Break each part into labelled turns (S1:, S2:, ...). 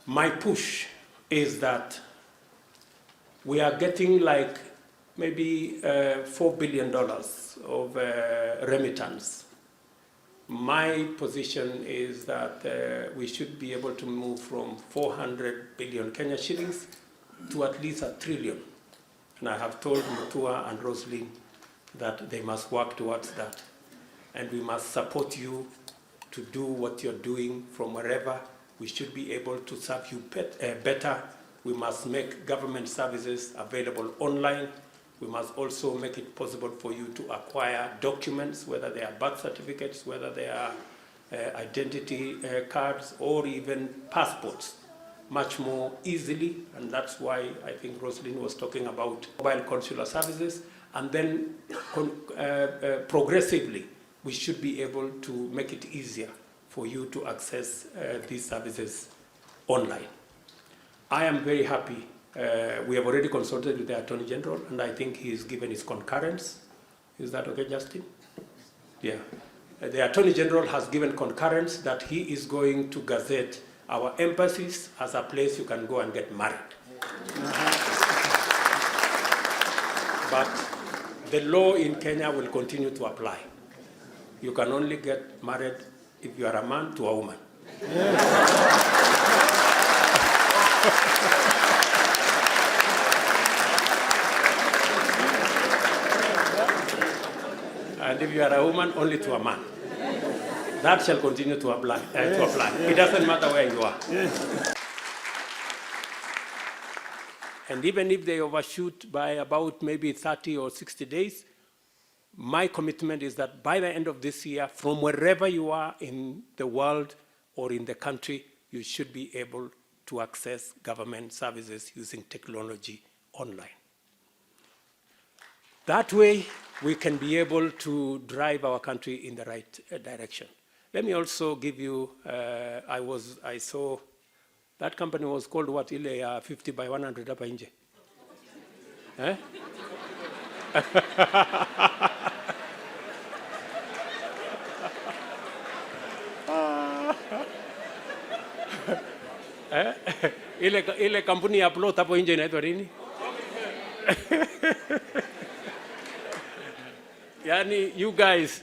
S1: My push is that we are getting like maybe $4 billion of remittance. My position is that we should be able to move from 400 billion Kenya shillings to at least $1 trillion. And I have told Mutua and Roslyn that they must work towards that. And we must support you to do what you're doing from wherever. We should be able to serve you better. We must make government services available online. We must also make it possible for you to acquire documents, whether they are birth certificates, whether they are identity cards, or even passports, much more easily. And that's why I think Roslyn was talking about mobile consular services. And then progressively, we should be able to make it easier for you to access these services online. I am very happy. We have already consulted with the Attorney General, and I think he's given his concurrence. Is that okay, Justin? Yeah. The Attorney General has given concurrence that he is going to gazette our embassies as a place you can go and get married. But the law in Kenya will continue to apply. You can only get married if you are a man to a woman. And if you are a woman, only to a man. That shall continue to apply. It doesn't matter where you are. And even if they overshoot by about maybe 30 or 60 days, my commitment is that by the end of this year, from wherever you are in the world or in the country, you should be able to access government services using technology online. That way, we can be able to drive our country in the right direction. Let me also give you, I saw, that company was called what, ile 50 by 100 hapa nje? Eh? Ile kampuni ya plot hapo nje inaitwa nini? Yani, you guys,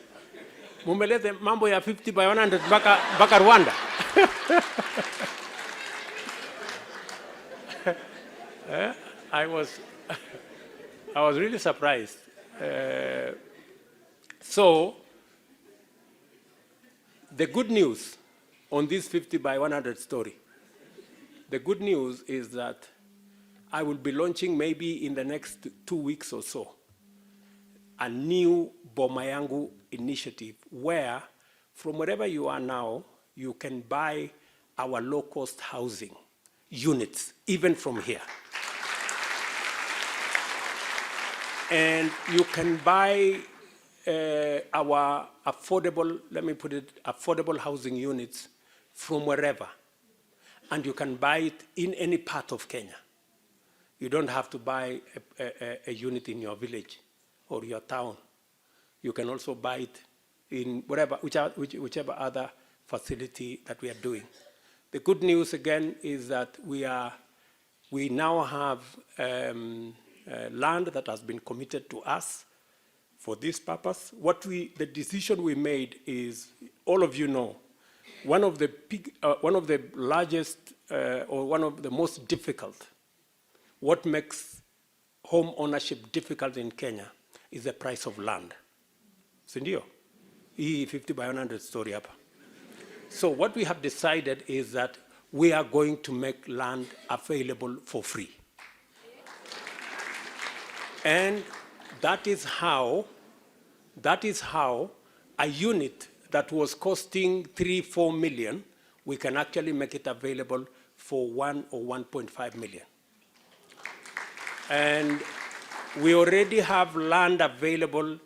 S1: mumelete mambo ya 50 by 100 baka Rwanda. I was really surprised. So, the good news on this 50 by 100 story, the good news is that I will be launching maybe in the next 2 weeks or so a new Boma Yangu initiative where from wherever you are now, you can buy our low-cost housing units, even from here. And you can buy our affordable, let me put it, affordable housing units from wherever. And you can buy it in any part of Kenya. You don't have to buy a unit in your village or your town. You can also buy it in whichever other facility that we are doing. The good news again is that we now have land that has been committed to us for this purpose. The decision we made is, all of you know, one of the largest or one of the most difficult, what makes home ownership difficult in Kenya is the price of land. Sindio? Hii 50 by 100 story hapa. So what we have decided is that we are going to make land available for free. And that is how a unit that was costing 3-4 million, we can actually make it available for 1 or 1.5 million. And we already have land available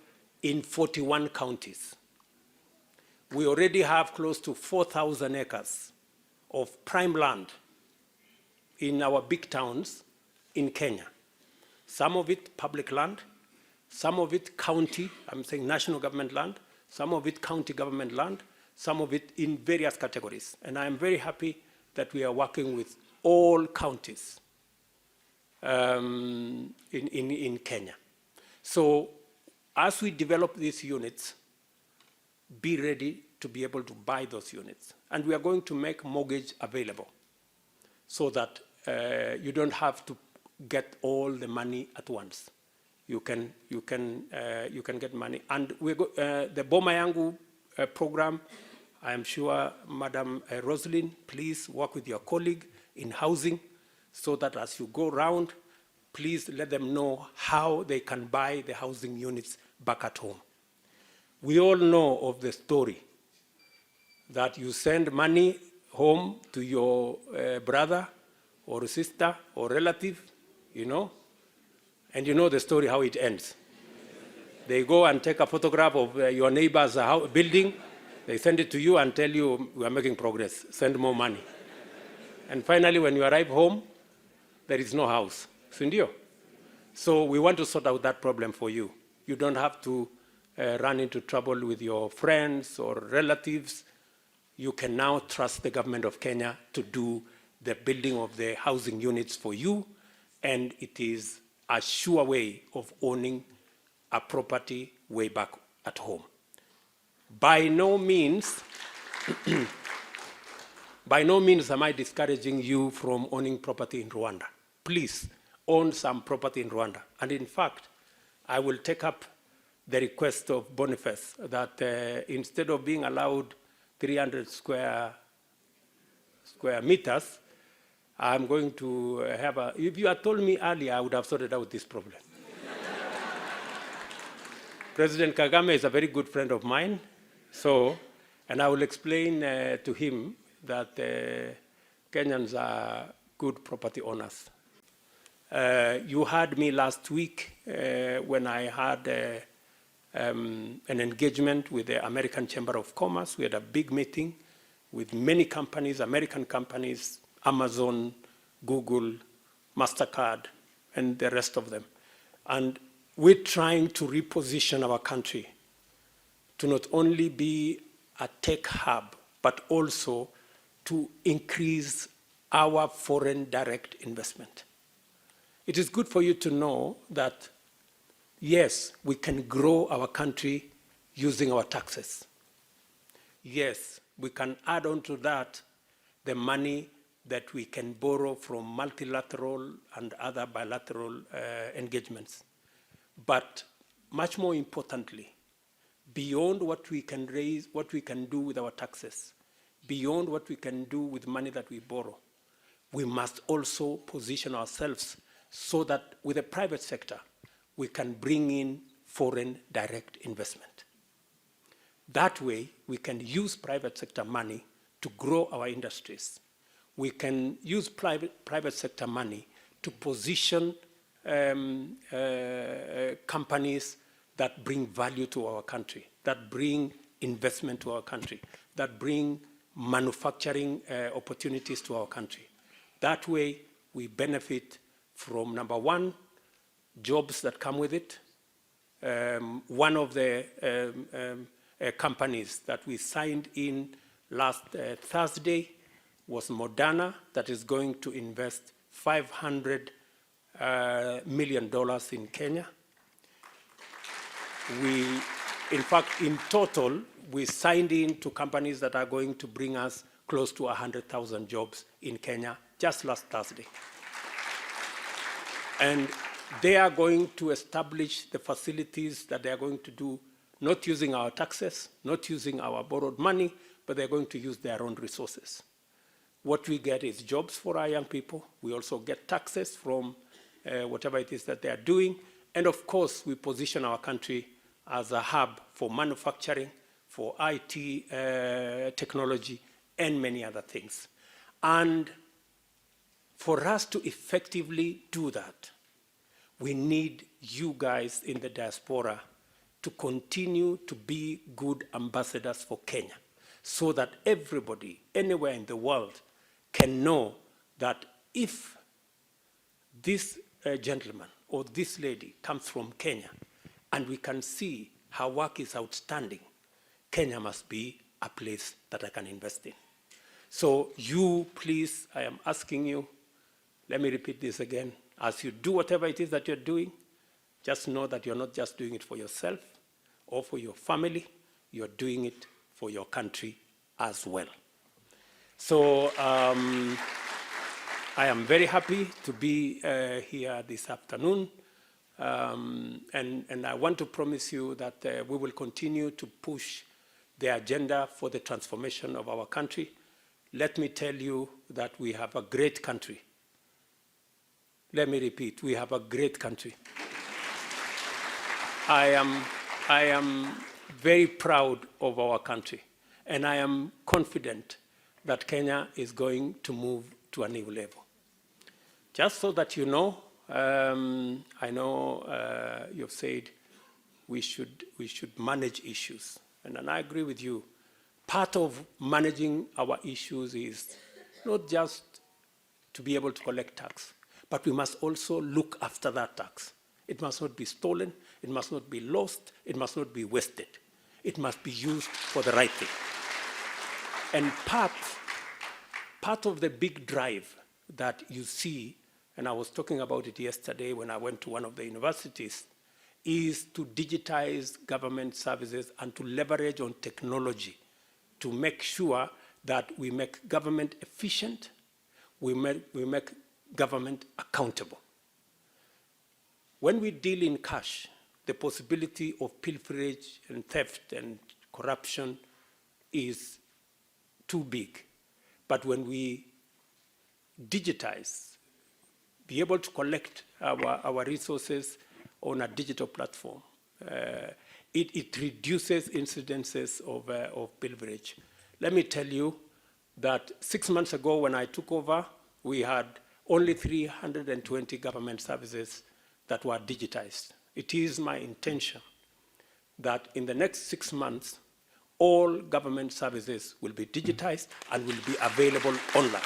S1: in 41 counties. We already have close to 4,000 acres of prime land in our big towns in Kenya. Some of it public land, some of it county, I'm saying national government land, some of it county government land, some of it in various categories. And I'm very happy that we are working with all counties in Kenya. So as we develop these units, be ready to be able to buy those units. And we are going to make mortgage available so that you don't have to get all the money at once. You can get money. And the Boma Yangu program, I am sure, Madam Roslyn, please work with your colleague in housing so that as you go around, please let them know how they can buy the housing units back at home. We all know of the story that you send money home to your brother or sister or relative, you know, and you know the story how it ends. They go and take a photograph of your neighbor's building, they send it to you and tell you, we are making progress, send more money. And finally, when you arrive home, there is no house. Sindio? So we want to sort out that problem for you. You don't have to run into trouble with your friends or relatives. You can now trust the government of Kenya to do the building of the housing units for you, and it is a sure way of owning a property way back at home. By no means am I discouraging you from owning property in Rwanda. Please own some property in Rwanda. And in fact, I will take up the request of Boniface that instead of being allowed 300 square meters, I'm going to have if you had told me earlier, I would have sorted out this problem. President Kagame is a very good friend of mine, and I will explain to him that Kenyans are good property owners. You heard me last week when I had an engagement with the American Chamber of Commerce. We had a big meeting with many companies, American companies, Amazon, Google, MasterCard, and the rest of them. And we're trying to reposition our country to not only be a tech hub, but also to increase our foreign direct investment. It is good for you to know that, yes, we can grow our country using our taxes. Yes, we can add on to that the money that we can borrow from multilateral and other bilateral engagements. But much more importantly, beyond what we can raise, what we can do with our taxes, beyond what we can do with money that we borrow, we must also position ourselves so that with the private sector, we can bring in foreign direct investment. That way, we can use private sector money to grow our industries. We can use private sector money to position companies that bring value to our country, that bring investment to our country, that bring manufacturing opportunities to our country. That way, we benefit from, number one, jobs that come with it. One of the companies that we signed in last Thursday was Moderna, that is going to invest $500 million in Kenya. In fact, in total, we signed in to companies that are going to bring us close to 100,000 jobs in Kenya just last Thursday. And they are going to establish the facilities that they are going to do, not using our taxes, not using our borrowed money, but they're going to use their own resources. What we get is jobs for our young people. We also get taxes from whatever it is that they are doing. And of course, we position our country as a hub for manufacturing, for IT technology, and many other things. And for us to effectively do that, we need you guys in the diaspora to continue to be good ambassadors for Kenya, so that everybody, anywhere in the world, can know that if this gentleman or this lady comes from Kenya and we can see her work is outstanding, Kenya must be a place that I can invest in. So you, please, I am asking you, let me repeat this again. As you do whatever it is that you're doing, just know that you're not just doing it for yourself or for your family, you're doing it for your country as well. So I am very happy to be here this afternoon. And I want to promise you that we will continue to push the agenda for the transformation of our country. Let me tell you that we have a great country. Let me repeat, we have a great country. I am very proud of our country, and I am confident that Kenya is going to move to a new level. Just so that you know, I know you've said we should manage issues, and I agree with you. Part of managing our issues is not just to be able to collect tax, but we must also look after that tax. It must not be stolen, it must not be lost, it must not be wasted. It must be used for the right thing. And part of the big drive that you see, and I was talking about it yesterday when I went to one of the universities, is to digitize government services and to leverage on technology to make sure that we make government efficient, we make government accountable. When we deal in cash, the possibility of pilferage and theft and corruption is too big. But when we digitize, be able to collect our resources on a digital platform, it reduces incidences of pilferage. Let me tell you that 6 months ago when I took over, we had only 320 government services that were digitized. It is my intention that in the next 6 months, all government services will be digitized and will be available online.